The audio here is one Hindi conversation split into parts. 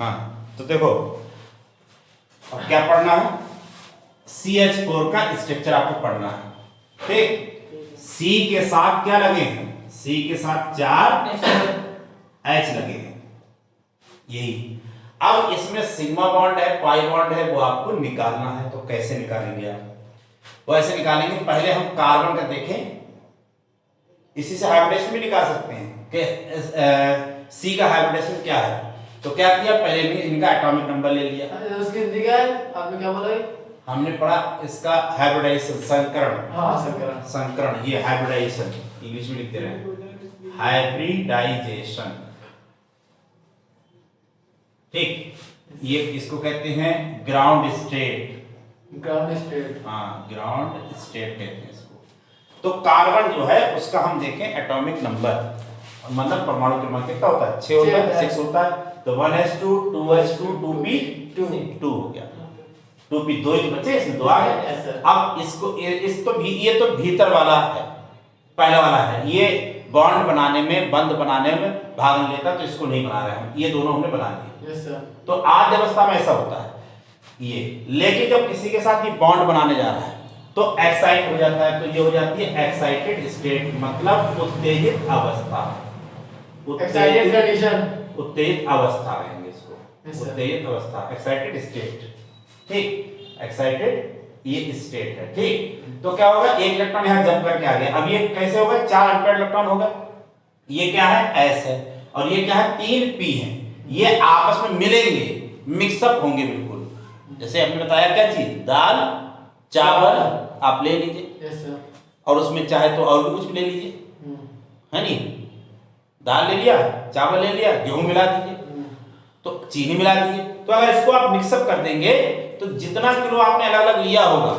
हाँ तो देखो अब क्या पढ़ना है, CH4 का स्ट्रक्चर आपको पढ़ना है। ठीक, C के साथ क्या लगे हैं, C के साथ 4 H लगे हैं, यही। अब इसमें सिग्मा बॉन्ड है, पाई बॉन्ड है, वो आपको निकालना है। तो कैसे निकालेंगे आप, वो ऐसे निकालेंगे, पहले हम कार्बन का देखें, इसी से हाइब्रिडेशन भी निकाल सकते हैं कि C का हाइब्रिडेशन क्या है। तो क्या किया, पहले भी इनका एटॉमिक नंबर ले लिया। उसके आपने क्या बोला, हमने पढ़ा इसका हाइब्रिडाइजेशन, संकरण। हाँ संकरण, संकरण, ये हाइब्रिडाइजेशन इंग्लिश में लिखते रहे, हाइब्रिडाइजेशन। ठीक, ये इसको कहते हैं ग्राउंड स्टेट। ग्राउंड स्टेट, हाँ ग्राउंड स्टेट कहते हैं इसको। तो कार्बन जो है उसका हम देखें एटॉमिक नंबर, मतलब परमाणु क्रमांक कितना होता है, 6 होता है, 6 होता है। तो 1s2 2h2 2p2 हो गया, 2p 2 ही बचे, इसमें 2 आ गए। अब इसको इस तो भी, ये तो भीतर वाला है, पहला वाला है, ये बॉन्ड बनाने में, बंध बनाने में भाग नहीं लेता, तो इसको नहीं बना रहे हम, ये दोनों हमने बना दिए। Yes sir. तो आद्य अवस्था में ऐसा होता है ये, लेकिन जब किसी के साथ ये बॉन्ड बनाने जा रहा है तो एक्साइट हो जाता है, तो ये हो जाती है एक्साइटेड स्टेट, मतलब उत्तेजित अवस्था, एक्साइटेड कंडीशन, उत्तेजित अवस्था रहेंगे इसको, Yes, sir. उत्तेजित अवस्था, एक्साइटेड स्टेट। ठीक, एक्साइटेड ये स्टेट है। ठीक, तो क्या होगा, एक इलेक्ट्रॉन यहां जंप करके आ गया। अब ये कैसे होगा, 4 अनपेयर्ड इलेक्ट्रॉन होगा, ये क्या है S है, और ये क्या है 3p है, ये आपस में मिलेंगे, मिक्सअप होंगे बिल्कुल। जैसे हमने बताया क्या चीज, दाल चावल आप ले लीजिए, यस सर, और उसमें चाहे तो और भी कुछ ले लीजिए, है नहीं, दाल ले लिया, चावल ले लिया, गेहूं मिला दीजिए, तो चीनी मिला दीजिए। तो अगर इसको आप मिक्सअप कर देंगे तो जितना किलो आपने अलग अलग लिया होगा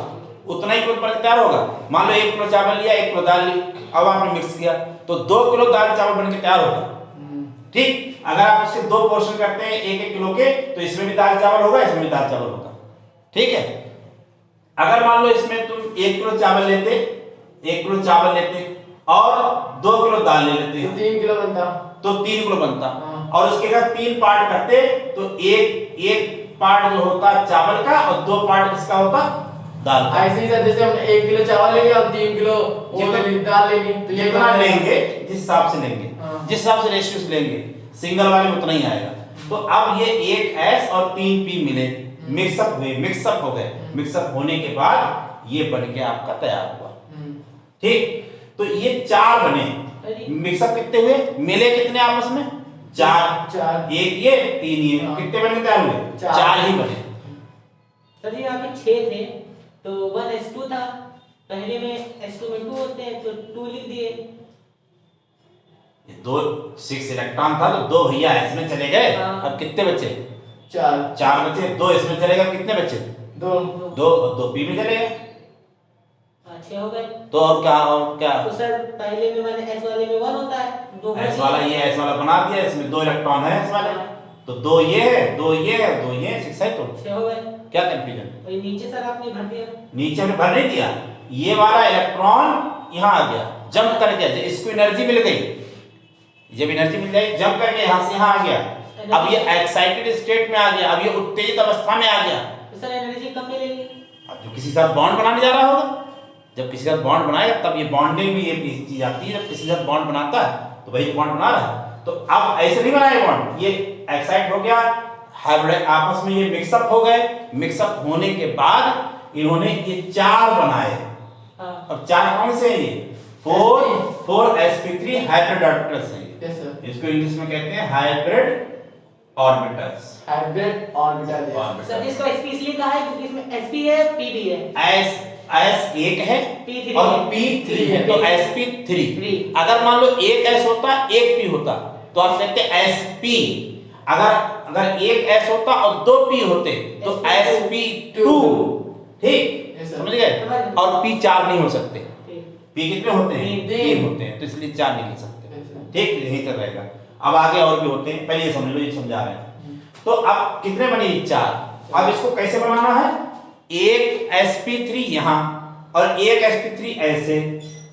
उतना ही किलो पर तैयार होगा। मान लो 1 किलो चावल लिया, 1 किलो दाल ली, अब आपने मिक्स किया तो 2 किलो दाल चावल बनके तैयार होगा। ठीक, अगर आप उसके 2 पोर्शन करते हैं 1-1 किलो के, तो इसमें भी दाल चावल होगा, इसमें भी दाल चावल होगा। ठीक है, अगर मान लो इसमें तुम 1 किलो चावल लेते, 1 किलो चावल लेते और 2 किलो दाल ले लेते, तो 3 किलो बनता, तो 3 किलो बनता। और उसके बाद 3 पार्ट करते तो एक पार्ट जो होता चावल का और 2 पार्ट किसका होता, दाल का। ऐसे ही सर, जैसे हम 1 किलो चावल लेंगे और 3 किलो दाल लेंगे, तो ये जितना लेंगे, जिस हिसाब से लेंगे, हाँ। जिस हिसाब से रेशियो से लेंगे, सिंगल वाले में उतना ही आएगा। तो अब ये 1s और 3p मिले, मिक्सअप हुए, मिक्सअप हो गए, मिक्सअप होने के बाद ये बन के आपका तैयार हुआ। ठीक, तो ये 4 बने, मिक्सअप कितने हुए, मिले कितने आपस में, 4, एक ये 3 ये, कितने बन के तैयार हुए, 4 ही बने। सर जी यहाँ पे 6 थे, तो 1s2 था, पहले में s2 में 2 होते हैं, तो 2 लिख दिए। ये 6 इलेक्ट्रॉन था, तो 2 भैया इसमें चले गए। अब कितने बचे, 4 बचे, 2 इसमें चलेगा, कितने बचे, 2 p में चले गए, 6 हो गए। तो और क्या, तो सर पहले में मैंने s वाले में 1 होता है, 2 S वाला, ये S वाला बना दिया, इसमें 2 इलेक्ट्रॉन है S वाले, तो 2 ये है, 2 ये है, 2 ये है, 6 है, तो 6 हो गए। क्या कंफ्यूजन, और नीचे सर आपने भर दिया, नीचे हमने भर नहीं दिया, ये वाला इलेक्ट्रॉन यहाँ आ गया, जंप कर गया, इसको एनर्जी मिल गई, जब एनर्जी मिल जाएगी जंप करके यहाँ से यहाँ आ गया, अब ये एक्साइटेड स्टेट में आ गया, अब ये उत्तेजित अवस्था में आ गया। तो सर एनर्जी कम मिलेगी। अब जो किसी साथ बॉन्ड बनाने जा रहा होगा, जब किसी साथ बॉन्ड बनाएगा तब ये बॉन्डिंग भी ये चीज आती है, जब किसी साथ बॉन्ड बनाता है तो वही बॉन्ड बना रहा है। तो अब ऐसे नहीं बनाए बॉन्ड, ये एक्साइट हो गया, हाइब्रिड आपस में ये मिक्सअप हो गए, मिक्सअप होने के बाद इन्होंने ये 4 बनाए। अब 4 कौन से हैं ये, 4sp3 हाइब्रिड ऑर्बिटल्स हैं। यस सर, इसको इंग्लिश में कहते हैं hybrid orbitals. Hybrid orbital. Sir इसको sp इसलिए कहा है क्योंकि इसमें sp है, p भी है। S 1 है P3 और है। P3 है, तो sp3। अगर मान लो 1 S होता, 1 P होता, तो आप कहते sp। अगर 1 S होता और 2 P होते तो sp2। ठीक, समझ गए। और P 4 नहीं हो सकते, P कितने होते हैं, 3 होते हैं, तो इसलिए 4 नहीं लिख सकते। ठीक, यही तक रहेगा। अब आगे और भी होते हैं, पहले ये समझ लो, ये समझा रहे हैं। तो अब कितने बने, 4। अब इसको कैसे बनाना है, एक sp3 यहाँ और एक sp3 ऐसे,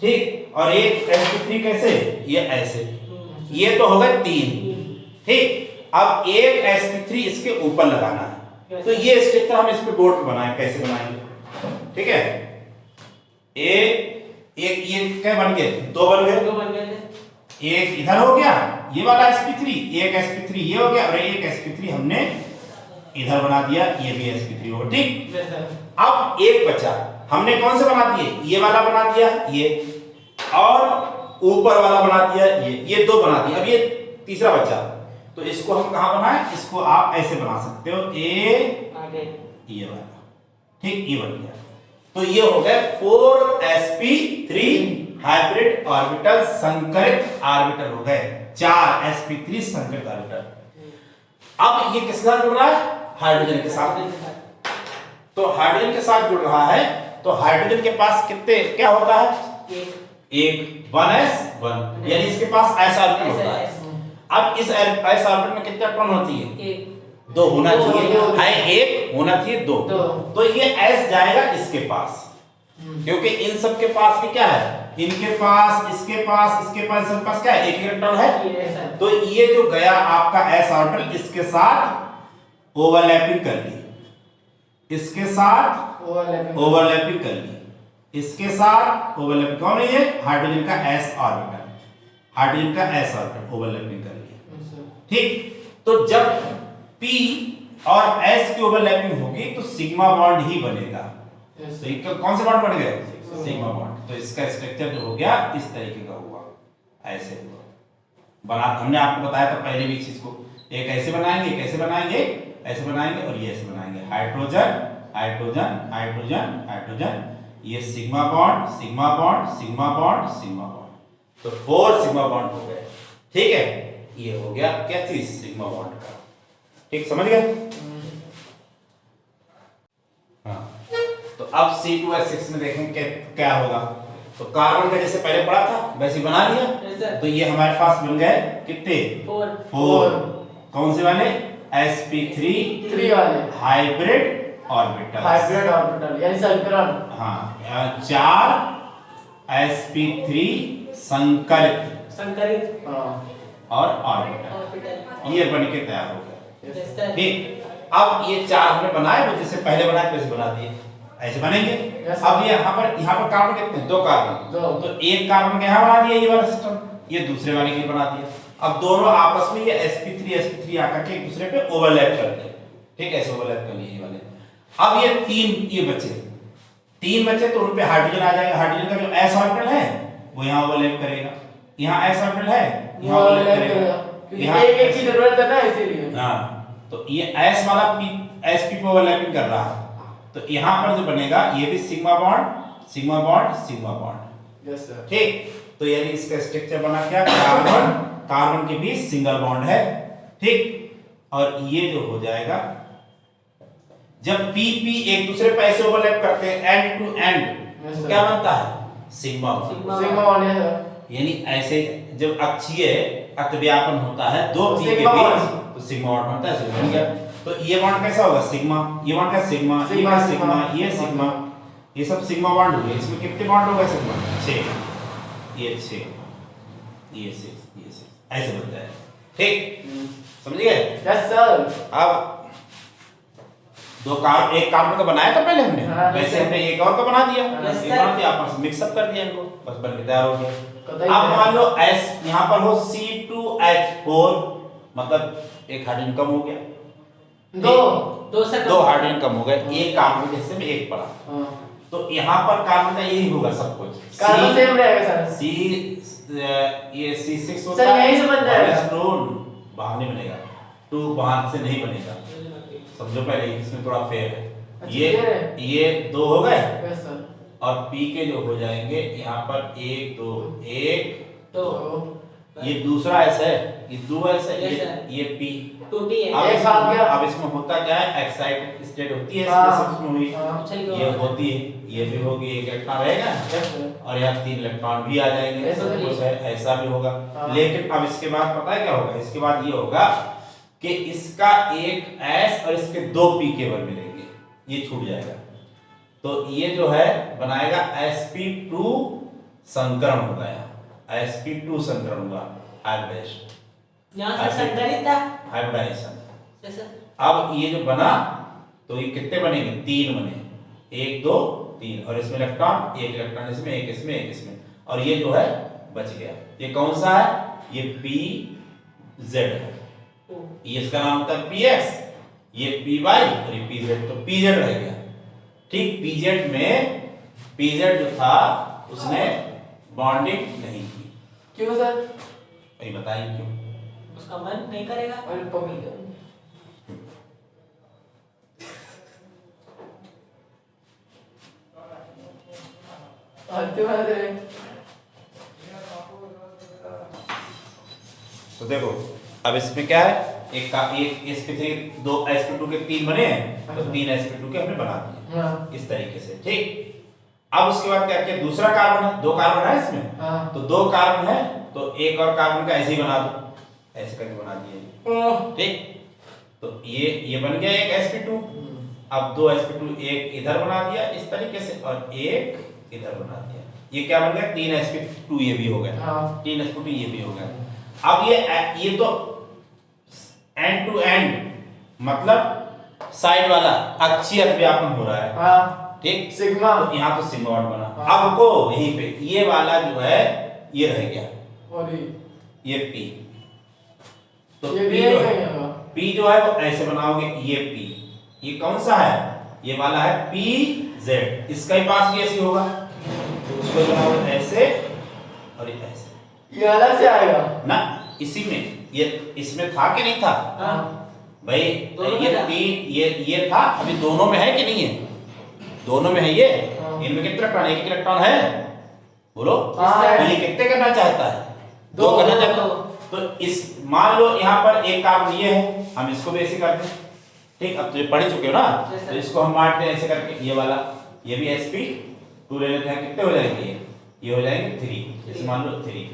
ठीक, और एक sp3 कैसे, ये ऐसे, ये तो हो गए 3। ठीक, अब एक sp3 इसके ऊपर लगाना है। तो ये स्ट्रक्चर हम इस पे बोर्ड पे बनाए, कैसे बनाएंगे? ठीक है, एक ये क्या बन गए? दो बन गए। एक इधर हो गया ये वाला sp3, एक sp3 ये हो गया, और एक sp3 हमने इधर बना दिया, ये भी sp3 हो, ठीक। अब एक बचा, हमने कौन से बना दिए? ये वाला बना दिया ये, और ऊपर वाला बना दिया ये दो बना दिए। अब ये तीसरा बचा, तो इसको हम कहां बनाए? इसको आप ऐसे बना सकते हो, ये वाला, ठीक, ये बन गया। तो ये हो गए 4sp3 हाइब्रिड ऑर्बिटल, संकरित ऑर्बिटल हो गए, 4 sp3 संकरित ऑर्बिटल। अब ये किसके साथ जुड़ रहा है? हाइड्रोजन के साथ। तो हाइड्रोजन के साथ जुड़ रहा है, तो हाइड्रोजन के पास कितने क्या होता है? एक 1s1, यानी इसके पास s ऑर्बिटल होता है। अब इस s ऑर्बिटल में कितने इलेक्ट्रॉन होती है? दो होना चाहिए, है एक होना चाहिए, दो। तो ये s जाएगा इसके पास, क्योंकि इन सब के पास भी क्या है? इनके पास, इसके पास, इसके पास, सबके पास क्या है? एक इलेक्ट्रॉन है। तो ये जो गया आपका s ऑर्बिटल, इसके साथ ओवरलैपिंग कर ली, इसके साथ ओवरलैपिंग कर ली, इसके साथ ओवरलैपिंग। कौन है ये? हाइड्रोजन का s ऑर्बिटल, हाइड्रोजन का s ऑर्बिटल ओवरलैपिंग कर लिया, ठीक। तो जब p और s की ओवरलैपिंग होगी तो सिग्मा बॉन्ड ही बनेगा। तो ये कौन से बॉन्ड बन गए? Sigma bond. तो इसका स्ट्रक्चर जो हो गया इस तरीके का हुआ, ऐसे हुआ बना। हमने आपको बताया था पहले भी चीज को, एक ऐसे बनाएंगे, कैसे बनाएंगे? ऐसे बनाएंगे, और ये ऐसे बनाएंगे, हाइड्रोजन हाइड्रोजन हाइड्रोजन हाइड्रोजन, ये sigma bond sigma bond sigma bond sigma bond. तो 4 सिग्मा बॉन्ड हो गए, ठीक है। ये हो गया क्या चीज? सिग्मा बॉन्ड का, ठीक, समझ गए? हाँ, तो अब C2H6 में देखेंगे क्या होगा। तो कार्बन का जैसे पहले पढ़ा था वैसे बना लिया। तो ये हमारे पास बन गए कितने? 4। कौन से वाले? sp3 वाले हाइब्रिड ऑर्बिटल, यानी सल्फ्यूरॉन। हाँ, 4 sp3 संकरित और ऑर्बिटल, ये बन के तैयार हो गया, ठीक। अब ये 4 हमने बनाए, वो जैसे पहले बनाए वैसे बना दिए, ऐसे बनेंगे। अब यहाँ पर कार्बन कितने? 2 कार्बन, तो एक कार्बन का यहाँ बना दिया ये वाला सिस्टम, ये दूसरे वाले के लिए बना दिया। अब दोनों आपस में ये sp3 आकर के एक दूसरे पे ओवरलैप करते हैं, ठीक, ऐसे ओवरलैप कर लिए ये वाले। अब ये 3 बचे, तो उन पे हाइड्रोजन आ जाएगा। हाइड्रोजन का जो s ऑर्बिटल है वो यहाँ ओवरलैप करेगा, यहाँ s ऑर्बिटल है यहाँ ओवरलैप करेगा, क्योंकि एक की जरूरत है ना, इसीलिए। हाँ, तो ये s वाला sp पे ओवरलैपिंग कर रहा है, तो यहाँ पर जो बनेगा ये भी sigma bond sigma bond sigma bond, yes sir, ठीक। तो यानी इसका स्ट्रक्चर बना क्या? कार्बन के बीच सिंगल बॉन्ड है, ठीक। और ये जो हो जाएगा, जब p एक दूसरे पे ऐसे ओवरलैप करते हैं एंड टू एंड, तो क्या बनता है? सिग्मा बॉन्ड है सर। यानी ऐसे जब अक्षीय अतिव्यापन होता है दो p के बीच, तो सिग्मा बॉन्ड बनता है, सिग्मा बन गया। तो ये बॉन्ड कैसा होगा? सिग्मा, ये बॉन्ड का सिग्मा, ये का सिग्मा, ये सिग्मा, ये सब सिग्मा बॉन्ड हो गए। इसमें कितने बॉन्ड हो गए? सिग्मा 6, ये 6, ये 6, ये 6, ऐसे बनता है, ठीक, समझ गए? Yes sir. अब एक कार्बन का बनाया था पहले हमने, वैसे हमने एक और का बना दिया, एक बना दिया, आपस में मिक्सअप कर दिया इनको, बस बन के तैयार हो गया। अब मान लो S यहाँ पर हो C2H4, मतलब एक हाइड्रोजन कम हो गया, दो हाइड्रोजन कम हो गए, एक कार्बन के हिस्से में एक पड़ा। तो यहाँ पर कार्बन का यही होगा सब कुछ, कार्बन सेम रहेगा सर। ये C6 होता है, यही से बन जाएगा, बाहर नहीं बनेगा, 2 बाहर से नहीं बनेगा, समझो पहले, इसमें थोड़ा फेयर है। ये 2 हो गए, और P के जो हो जाएंगे यहाँ पर 1 2 1 2, ये दूसरा S है, ये 2 S है, ये P 2P है। अब इसमें होता क्या है? एक्साइटेड स्टेट होती है, इसमें हुई, ये होती है, ये भी होगी, एक इलेक्ट्रॉन रहेगा और यहाँ 3 इलेक्ट्रॉन भी आ जाएंगे, ऐसा भी होगा। लेकिन अब इसके बाद पता है क्या होगा? इसके बाद ये होगा कि इसका एक S और इसके 2 P केवल मिलेंगे, ये छूट जाएगा। तो ये जो है बनाएगा sp2 संकरण होगा, यहाँ sp2 संकरण होगा, हाइब्रिड। यहाँ से संतरित था हाइब्रिडाइजेशन। जैसा। अब ये जो बना तो ये कितने बनेंगे? 3 बने, 1 2 3, और इसमें इलेक्ट्रॉन, एक इलेक्ट्रॉन इसमें, एक इसमें, एक इसमें, और ये जो है बच गया। ये कौन सा है? ये PZ है। ये इसका नाम होता है PX, ये PY और ये PZ, तो PZ रह गया। ठीक, PZ जो था उसने बॉन्डिंग नहीं की। क्यों सर? वही बताइए क्यों। उसका मन नहीं करेगा। और पगल तो देखो अब इसमें क्या है, एक sp3 दो sp2 के 3 बने हैं, तो 3 sp2 के हमने बना दिए इस तरीके से। ठीक, अब उसके बाद क्या किया? दूसरा कार्बन है, 2 कार्बन है इसमें, तो 2 कार्बन है तो एक और कार्बन का ऐसे ही बना दो, ऐसे करके बना दिए। ठीक, तो ये बन गया एक sp2। अब 2 sp2 एक इधर बना दिया इस तरीके से और एक इधर बना दिया। ये क्या बन गया? 3 sp2 ये भी हो गया, 3 sp2 ये भी हो गया। अब ये तो एंड टू एंड मतलब साइड वाला अक्षीय अतिव्यापन हो रहा है। ठीक, सिग्मा, तो यहाँ तो सिग्मा बॉन्ड बना। अब को यहीं पे ये वाला जो है ये रह गया, और ये P, तो ये P जो है वो ऐसे बनाओगे, ये P, ये कौन सा है? ये वाला है PZ, इसका ही पास भी ऐसे होगा, तो उसको बनाओगे ऐसे और ये ऐसे। ये अलग से आएगा ना, इसी में ये इसमें था कि नहीं था? भाई ये था, अभी दोनों में है कि नहीं है? दोनों में है ये। इनमें कितने इलेक्ट्रॉन? एक इलेक्ट्रॉन है, बोलो। तो ये कितने करना चाहता है? 2 करना चाहता है। तो इस मान लो यहाँ पर एक कार्बन ये है, हम इसको भी ऐसे करते हैं। ठीक, अब तो ये पढ़ चुके हो ना, तो इसको हम बांटते हैं ऐसे करके। ये वाला ये भी sp2 ले लेते हैं, कितने हो जाएंगे? ये हो जाएंगे 3, जैसे मान लो 3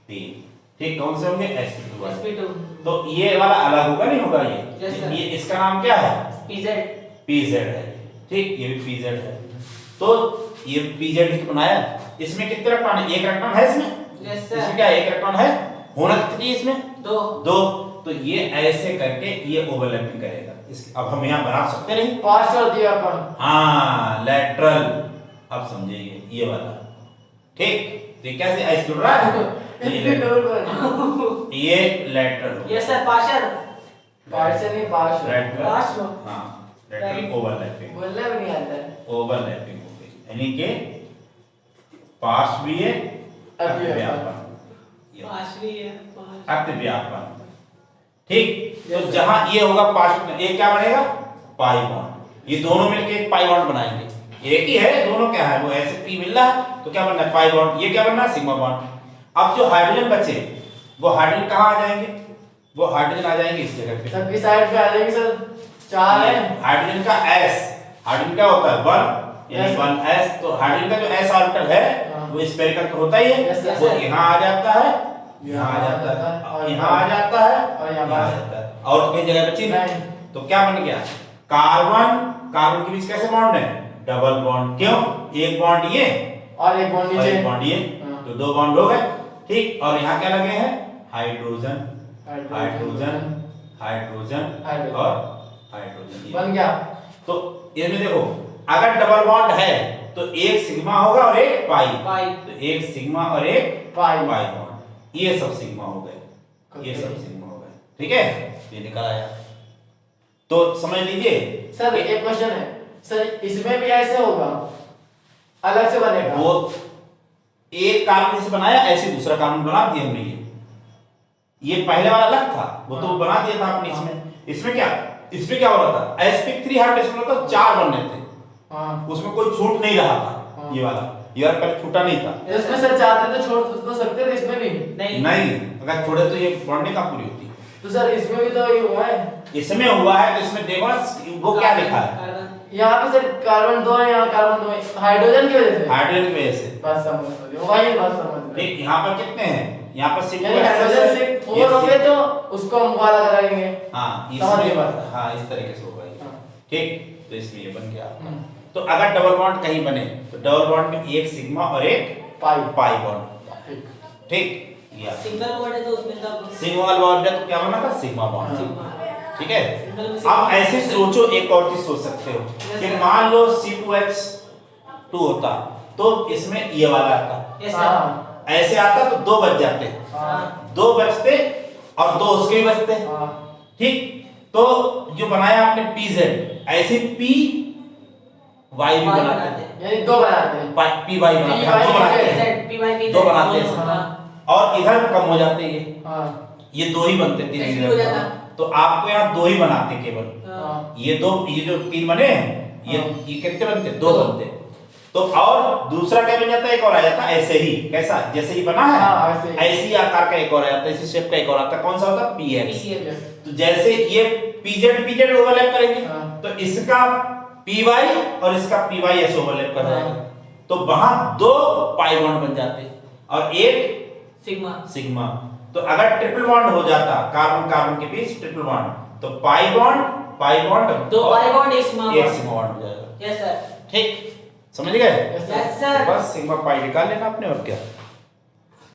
3। ठीक, कौन से होंगे? sp2। तो ये वाला अलग होगा नहीं होगा? ये इसका नाम क्या है? PZ है। ठीक, ये भी PZ है। तो ये PZ ही बनाया। इसमें कितने इलेक्ट्रॉन है? एक इलेक्ट्रॉन है इसमें। इसमें क्या एक इलेक्ट्रॉन है? होना कितनी है इसमें? 2। तो ये ऐसे करके ये ओवरलैपिंग करेगा। अब हम यहाँ बना सकते नहीं, पास कर दिया अपन। हाँ, लेटरल। अब समझिए ये वाला। ठीक, तो ये कैसे ऐसे जुड़ रहा है? ये lateral. Yes sir, partial. Partial नहीं, पार्शियल। लेटरल, हाँ, लेटरल ओवरलैपिंग। बोलना भी नहीं आता है। ओवरलैपिंग हो गई, यानी कि पार्श भी है, अतिव्यापन। अतिव्यापन। ठीक, तो जहां ये होगा पार्श में, ये क्या बनेगा? Pi bond. ये दोनों मिलके एक पाई बॉन्ड बनाएंगे। एक ही है, दोनों क्या है? वो ऐसे P मिल रहा है, तो क्या बनना है? Pi bond. ये क्या बनना है? Sigma bond. अब जो हाइड्रोजन बचे, वो हाइड्रोजन कहाँ आ जाएंगे? वो हाइड्रोजन आ जाएंगे इस जगह पे, सबकी साइड पे आ जाएंगे सर। 4 है हाइड्रोजन का S। हाइड्रोजन क्या होता है? 1, यानी 1s। तो हाइड्रोजन का जो s ऑर्बिटल है वो स्फेरिकल तो होता ही है, वो यहाँ आ जाता है, यहाँ आ जाता है, यहाँ आ जाता है और यहाँ आ जाता है, और तो कहीं जगह बची नहीं। तो क्या बन गया? कार्बन के बीच कैसे बॉन्ड है? Double bond. क्यों? एक बॉन्ड ये और एक बॉन्ड नीचे, एक बॉन्ड ये, तो 2 बॉन्ड हो गए। ठीक, और यहाँ क्या लगे हैं? हाइड्रोजन, हाइड्रोजन, हाइड्रोजन और हाइड्रोजन बन गया। तो इसमें देखो, अगर डबल बॉन्ड है तो एक सिग्मा होगा और एक पाई। तो एक सिग्मा और एक पाई बॉन्ड, ये सब सिग्मा हो गए, ये सब सिग्मा हो गए। ठीक है, ये निकल आया। तो समझ लीजिए सर। एक क्वेश्चन है सर, इसमें भी ऐसे होगा, अलग से बनेगा? वो एक कार्बन से बनाया, ऐसे दूसरा कार्बन बना दिया हमने। ये पहले वाला अलग था, वो तो बना दिया था आपने। इसमें क्या हो रहा था? sp3 हाइड्रोजन होता था, 4 बनने थे, उसमें कोई छूट नहीं रहा था। ये वाला यार पहले छूटा नहीं था। इसमें सर चाहते तो छोड़ तो सकते थे, इसमें भी नहीं, अगर छोड़े तो ये बॉन्डिंग कहाँ पूरी होती? तो सर इसमें भी तो ये हुआ है। इसमें हुआ है, तो इसमें देखो ना वो क्या लिखा है? यहाँ पे सर कार्बन 2 है, यहाँ कार्बन 2 है, हाइड्रोजन की वजह से। हाइड्रोजन की वजह से बस समझ गए, वही बात समझ गए। ठीक, यहाँ पर कितने हैं? यहाँ पर यानी हाइड्रोजन से 4 होंगे तो उसको हम वाला कराएंगे। हाँ, समझ गए बात। हाँ, इस तरीके से होगा। ठीक, तो इसमें ये बन गया। तो अगर डबल बॉन्ड कहीं बने तो डबल बॉन्ड में एक सिग्मा और एक पाई बॉन्ड। ठीक, या सिंगल बॉन्ड है तो उसमें सब सिंगल बॉन्ड है तो क्या बना था सिग्मा बॉन्ड। सिग्मा। ठीक है। सिंगल में अब ऐसे सोचो, एक और चीज सोच सकते हो कि मान लो C2H2 होता तो इसमें ये वाला आता, यस हाँ सर। ऐसे आता तो दो बच जाते, हाँ दो बचते और दो उसके भी बचते। हाँ ठीक, तो जो बनाया आपने PZ, ऐसे PY भी बनाते हैं, यानी दो बनाते हैं। PY बनाते हैं, दो बनाते हैं, Z P by P दो बनाते हैं। हाँ। और इधर कम हो जाते ये, हाँ ये दो ही बनते तीन ऐसे इधर। हो जाता। तो आपको यहाँ दो ही बनाते केवल, हाँ ये दो, ये जो तीन बने हैं, ये हाँ। ये कितने बनते, दो बनते। तो और दूसरा क्या बन जाता है, एक और आ जाता है ऐसे ही, कैसा, जैसे ही बना है हाँ, ऐसे ही। ऐसी आकार का एक और आ जाता है, इसी शेप का एक और आता है, कौन सा होता है PX। PX। तो जैसे ये PZ ओवरलैप करेंगे, हाँ। तो इसका PY और इसका PYS ओवरलैप कर हाँ। जाएगा, तो वहां दो पाई बॉन्ड बन जाते और एक सिग्मा। सिग्मा। तो अगर ट्रिपल बॉन्ड हो जाता कार्बन कार्बन के बीच ट्रिपल बॉन्ड, तो पाई बॉन्ड दो पाई बॉन्ड एक सिग्मा एक बॉन्ड। सिग्मा बॉन्ड हो जाएगा। Yes sir. ठीक, समझ गए? Yes yes sir. बस सिग्मा पाई निकाल लेना आपने, और क्या।